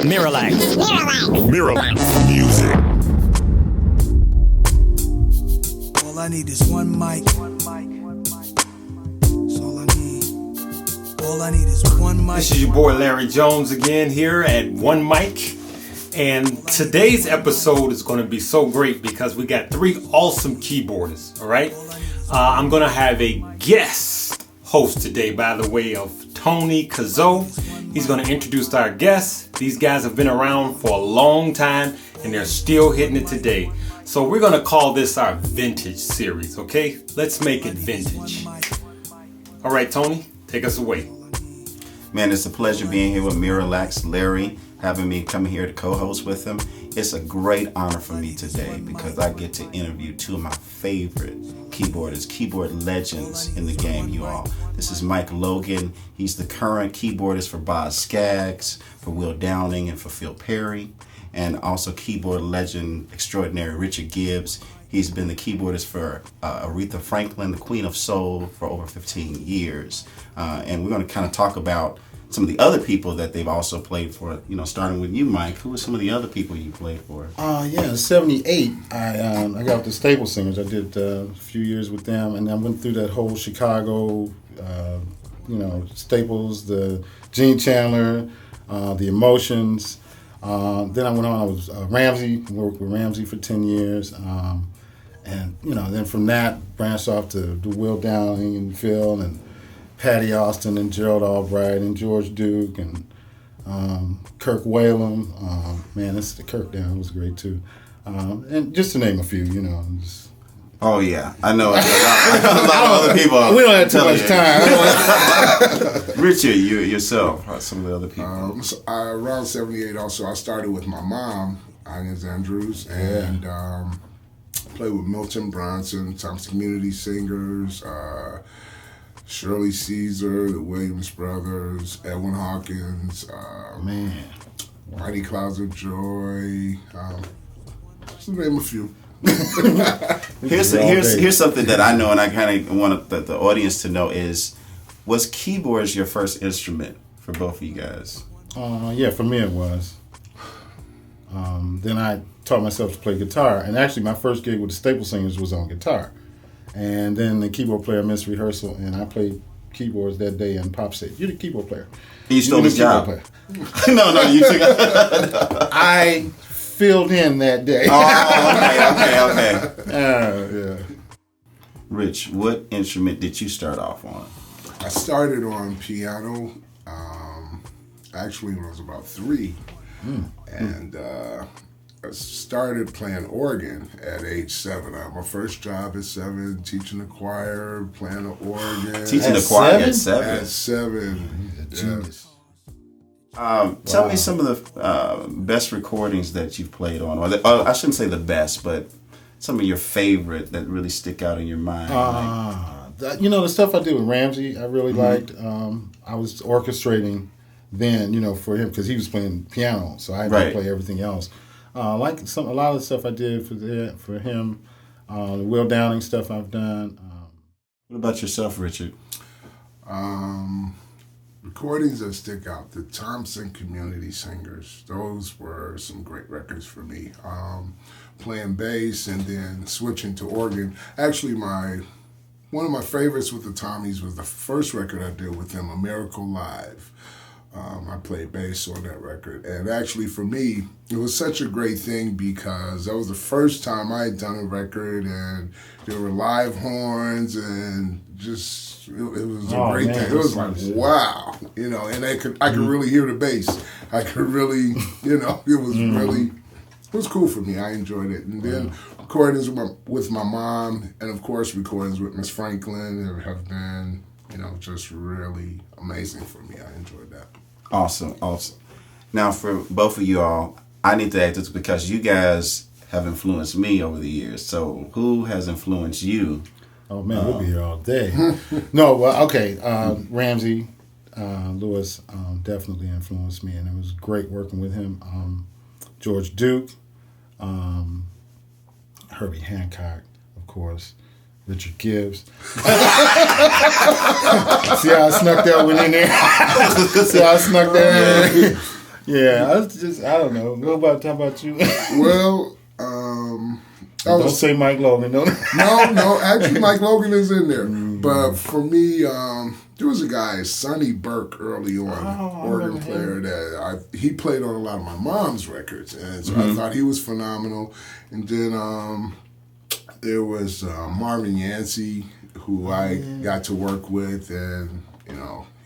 Miralax music. All I need is one mic. That's all I need. All I need is one mic. This is your boy Larry Jones again here at One Mic. And today's episode is going to be so great because we got three awesome keyboardists, all right? I'm going to have a guest host today by the way of Tony Cazeau. He's going to introduce our guests. These guys have been around for a long time and they're still hitting it today. So we're going to call this our vintage series, okay? Let's make it vintage. All right, Tony, take us away. Man, it's a pleasure being here with Miralax, Larry, having me come here to co-host with him. It's a great honor for me today because I get to interview two of my favorite keyboardists, keyboard legends in the game, you all. This is Mike Logan. He's the current keyboardist for Boz Scaggs, for Will Downing, and for Phil Perry. And also keyboard legend extraordinary Richard Gibbs. He's been the keyboardist for Aretha Franklin, the Queen of Soul, for over 15 years. And we're going to kind of talk about some of the other people that they've also played for, you know, starting with you, Mike. Who are some of the other people you played for? In 78, I got with the Stable Singers. I did a few years with them, and I went through that whole Chicago, Staples, the Gene Chandler, the Emotions. Then I went on, I was Ramsey, worked with Ramsey for 10 years. Then from that, branched off to Will Downing and Phil and Patty Austin and Gerald Albright and George Duke and Kirk Whalum. The Kirk down was great too. And just to name a few, Oh yeah, I know. A lot of other people. We don't have too much time. Richard, you yourself, some of the other people. Around 78 also, I started with my mom, Agnes Andrews, and played with Milton Bronson, Thompson Community Singers, Shirley Caesar, the Williams Brothers, Edwin Hawkins, Mighty Clouds of Joy, just to name a few. Here's something that I know, and I kind of want the audience to know is, was keyboards your first instrument for both of you guys? For me it was. Then I taught myself to play guitar, and actually my first gig with the Staple Singers was on guitar. And then the keyboard player missed rehearsal, and I played keyboards that day, and Pop said, "You're the keyboard player." You stole his job. No, you took it. I filled in that day. Okay. Rich, what instrument did you start off on? I started on piano, actually when I was about 3. And I started playing organ at age 7. I had my first job at 7, teaching the choir, playing the organ. Teaching the choir at 7? At 7. Genius. Tell me some of the best recordings that you've played on, or I shouldn't say the best, but some of your favorite that really stick out in your mind. The stuff I did with Ramsey, I really liked. I was orchestrating then, for him because he was playing piano, so I had to play everything else. A lot of the stuff I did for him, the Will Downing stuff I've done. What about yourself, Richard? Recordings that stick out, the Thompson Community Singers, those were some great records for me. Playing bass and then switching to organ. Actually, one of my favorites with the Tommies was the first record I did with them, A Miracle Live. I played bass on that record. And actually, for me, it was such a great thing because that was the first time I had done a record and there were live horns and just, it was a great thing. It was like, wow, and I could really hear the bass. I could really, it was cool for me. I enjoyed it. And then recordings with my mom and, of course, recordings with Miss Franklin have been, just really amazing for me. I enjoyed that. Awesome. Now, for both of you all, I need to ask this because you guys have influenced me over the years. So who has influenced you? Oh, man, we'll be here all day. No, well, okay. Ramsey Lewis definitely influenced me, and it was great working with him. George Duke, Herbie Hancock, of course, Richard Gibbs. See how I snuck that one in there? See how I snuck that in there? Yeah, I don't know. How about you? Well, Don't say Mike Logan. No, actually Mike Logan is in there. But for me, there was a guy, Sonny Burke, early on, organ player that he played on a lot of my mom's records, and so I thought he was phenomenal. And then there was Marvin Yancey, who I got to work with, and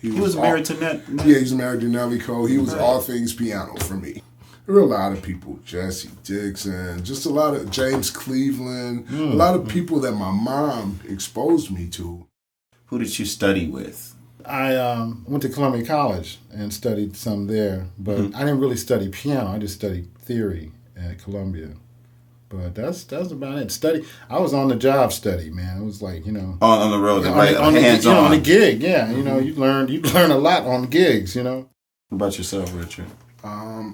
he was married to Nat. Yeah, he's married to Nelly Cole. He was all things piano for me. There were a lot of people, Jesse Dixon, just a lot of James Cleveland, a lot of people that my mom exposed me to. Who did you study with? I went to Columbia College and studied some there, but I didn't really study piano. I just studied theory at Columbia. But that's about it. I was on the job study, man. It was like, on the road, hands on on the gig, yeah. You learn a lot on gigs, What about yourself, Richard?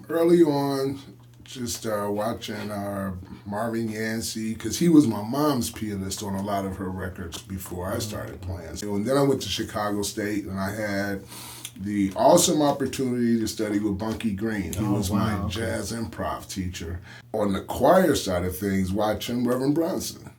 Early on, just watching Marvin Yancey, because he was my mom's pianist on a lot of her records before I started playing. And then I went to Chicago State, and I had the awesome opportunity to study with Bunky Green. He was my jazz improv teacher. On the choir side of things, watching Reverend Bronson.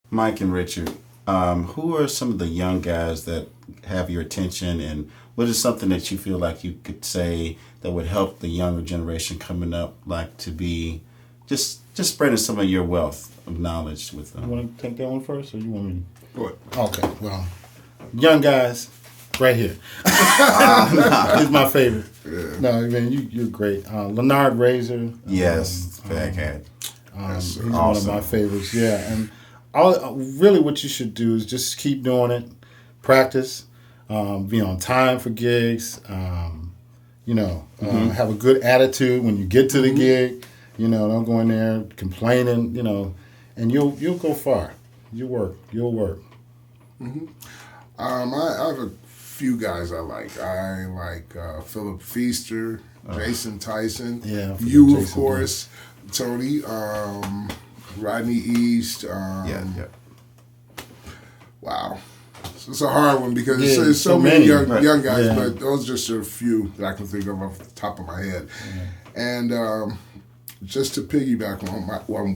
Mike and Richard, who are some of the young guys that have your attention, and what is something that you feel like you could say that would help the younger generation coming up, like to be just spreading some of your wealth of knowledge with them? You want to take that one first, or you want me to? What? Okay, well, young guys, right here. He's my favorite. Yeah. No, I mean, you're great. Leonard Razor. Yes, bad cat. He's awesome. One of my favorites, yeah. And really what you should do is just keep doing it, practice, be on time for gigs, have a good attitude when you get to the gig. Don't go in there complaining, and you'll go far. You'll work. Mm-hmm. I have a few guys I like. I like Philip Feaster, Jason Tyson, you of course, Tony, Rodney East. Wow. It's a hard one because there's so many young guys, but those are just a few that I can think of off the top of my head. And just to piggyback on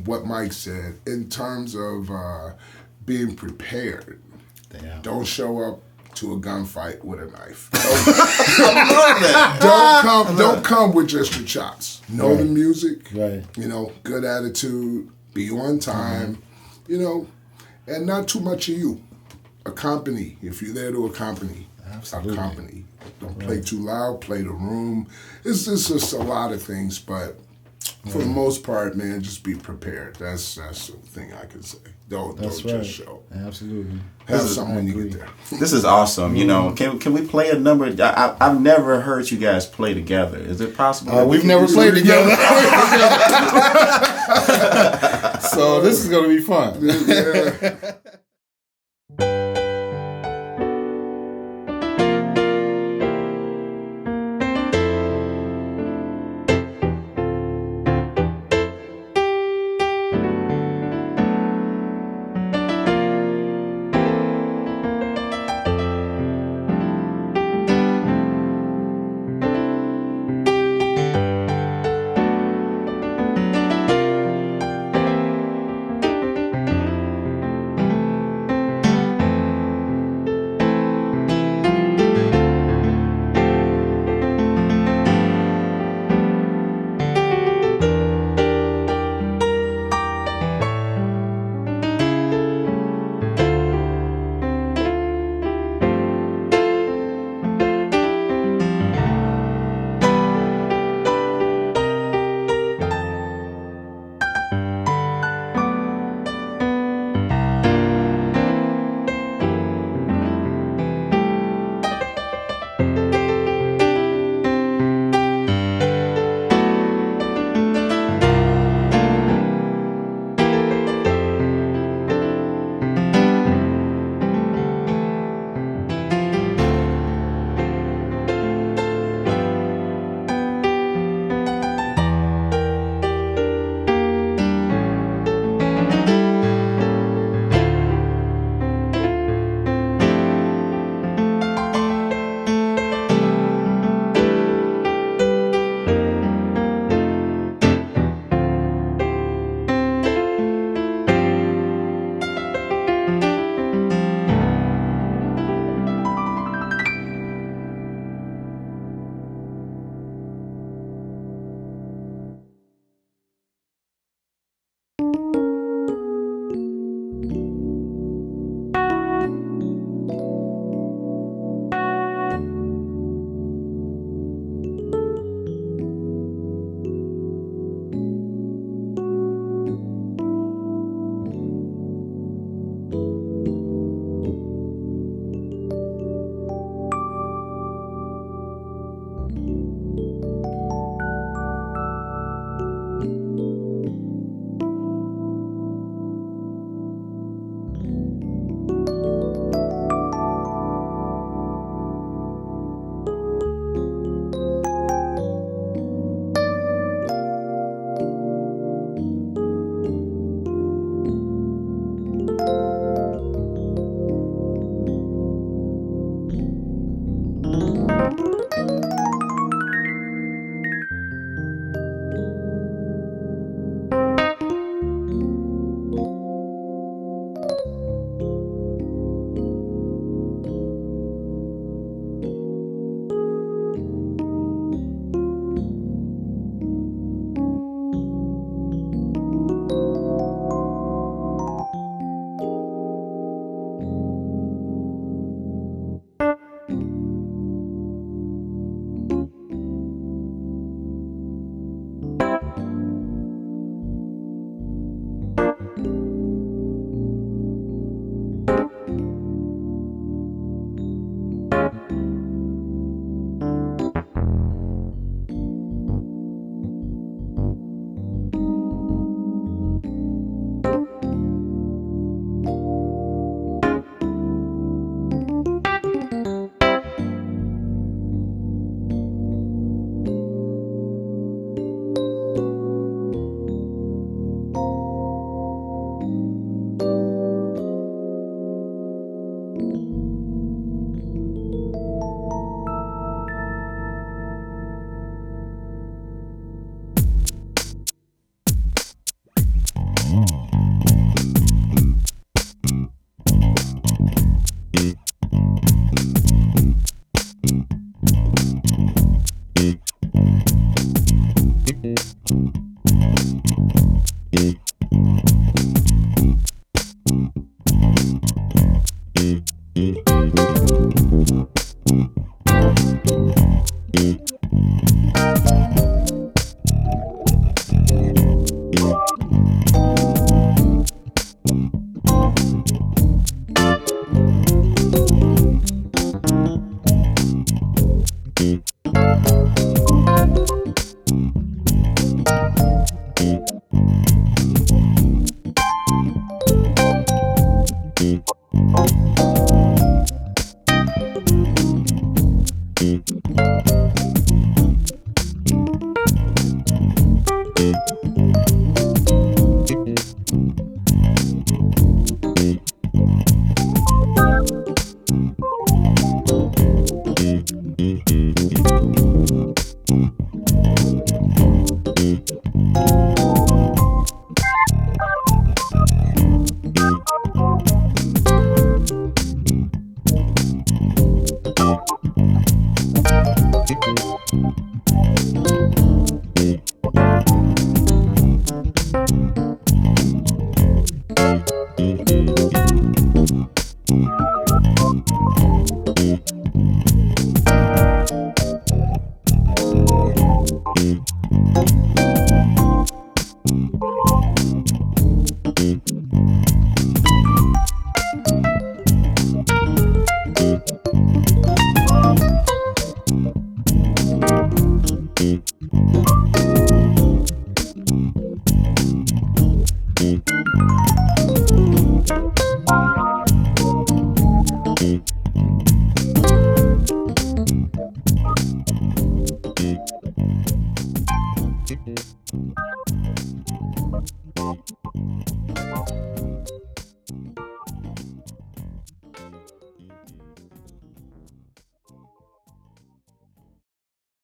what Mike said, in terms of being prepared, don't show up to a gunfight with a knife. Don't come with just your chops. Know the music, good attitude, be on time, and not too much of you. Accompany, if you're there to accompany. Absolutely. Accompany. Don't play too loud, play the room. It's just a lot of things, but for the most part, man, just be prepared. That's the thing I can say. Don't just show. Absolutely. Have something when you get there. This is awesome. Can we play a number? I've never heard you guys play together. Is it possible? We've never played together. So this is going to be fun. Yeah.